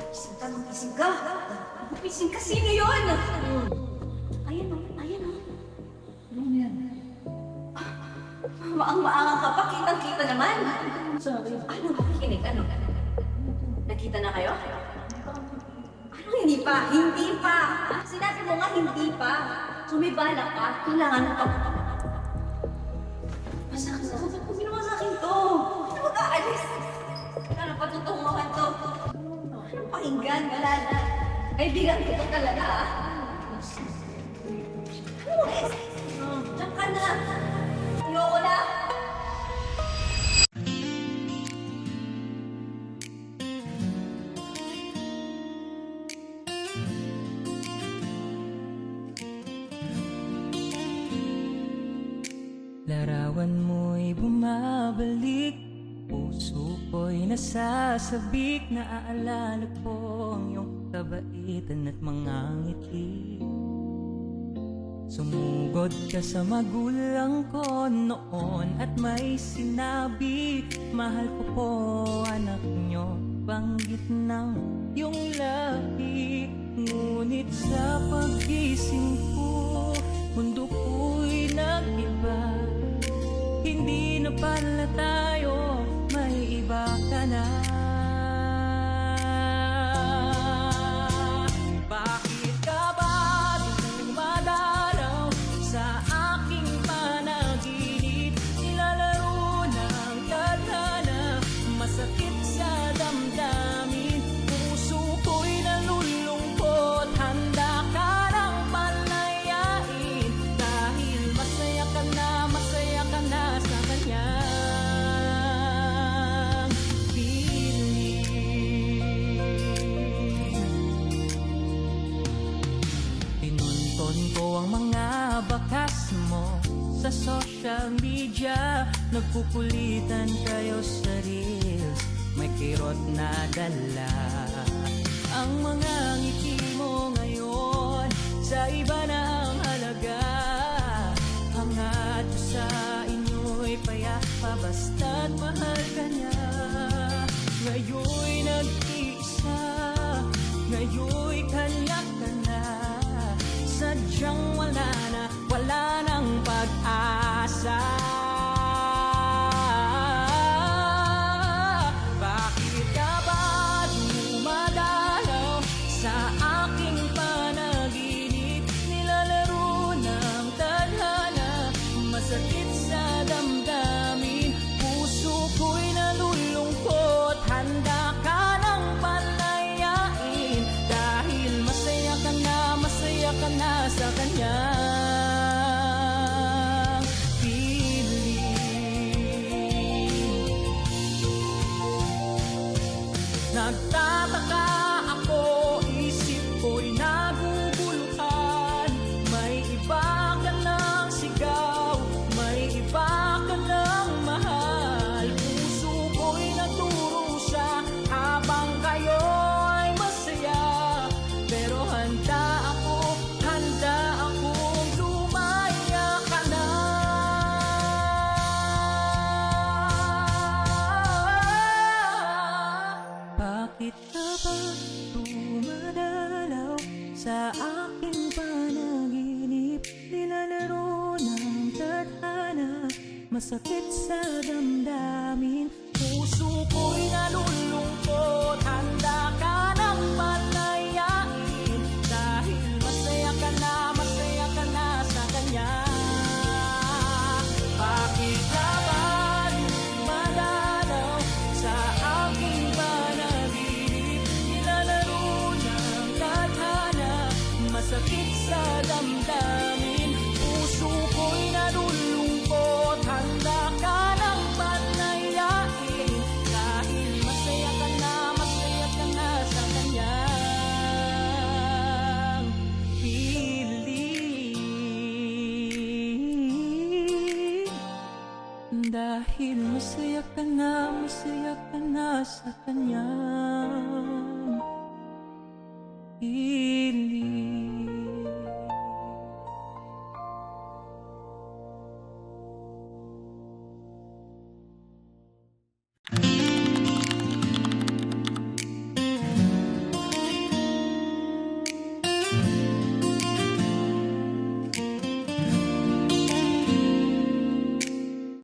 Sinta, magising ka. Magising ka, sino yun? Ayan o, ayan o. Ano yan? Maang-maangang ka pa, kitang-kita naman. Sabi. Ano, makikinig, ano? Nakita na kayo? Ano hindi pa? Hindi pa! Sinabi mo nga hindi pa. Sumibala ka, kailangan na Masakit sa ba't mo ginawa sa akin to? Ano mag-aalis? Ano patutunguhan to? Ano pakinggan? Wala na. Kaibigan kita talaga ah. Ano mag-aalis? Diyan ka na. Ayoko na. Larawan mo'y bumabalik, puso ko'y nasasabik. Naaalala ko ang iyong kabaitan at mga ngiti. Sumugod ka sa magulang ko noon at may sinabi, mahal ko po anak nyo, banggit ng iyong labi. Ngunit sa paggising ko, mundo ko'y nag-iba. Hindi na pala tayo, may iba ka na. Bakit ka ba dumadalaw sa aking panaginip? Nilalaro ng tadhana, masakit sa damdamin. Puso ko'y nalulungkot, handa ka ng palayain. Dahil masaya ka na sa kanyang piling. Pinunton ko ang mga bakas mo sa social media. Nagpupulitan kayo sa reels, may kirot na dala. Ang mga ngiti mo ngayon, sa iba na ang halaga. Hangad ko sa inyo'y payapa, basta't mahal ka niya. Ngayon'y nag-iisa, ngayon'y kanya ka na. Sadyang wala nang pag-asa. Bakit ka ba dumadalaw sa aking panaginip? Nilalaro ng tadhana, masakit sa damdamin. Puso ko'y nalulungkot, handa ka ng palayain. Dahil masaya ka na sa kanyang piling. Nagtataka ako, isip ko'y naguguluhan. May iba ka ng sigaw, may iba ka ng mahal. Puso ko'y nagdurusa habang kayo'y masaya. Pero handa akong lumaya ka na. Bakit ka ba dumadalaw sa aking panaginip? Nilalaro ng tadhana, masakit sa damdamin. Puso ko'y nalulungkot, handa ka ng palayain. Dahil masaya ka na sa kanya. Bakit ka ba dumadalaw sa aking panaginip? Nilalaro ng tadhana, masakit sa damdamin. Puso ko'y nalulungkot, handa ka ng palayain. Dahil masaya ka na sa kanyang piling. Dahil masaya ka na sa kanyang piling.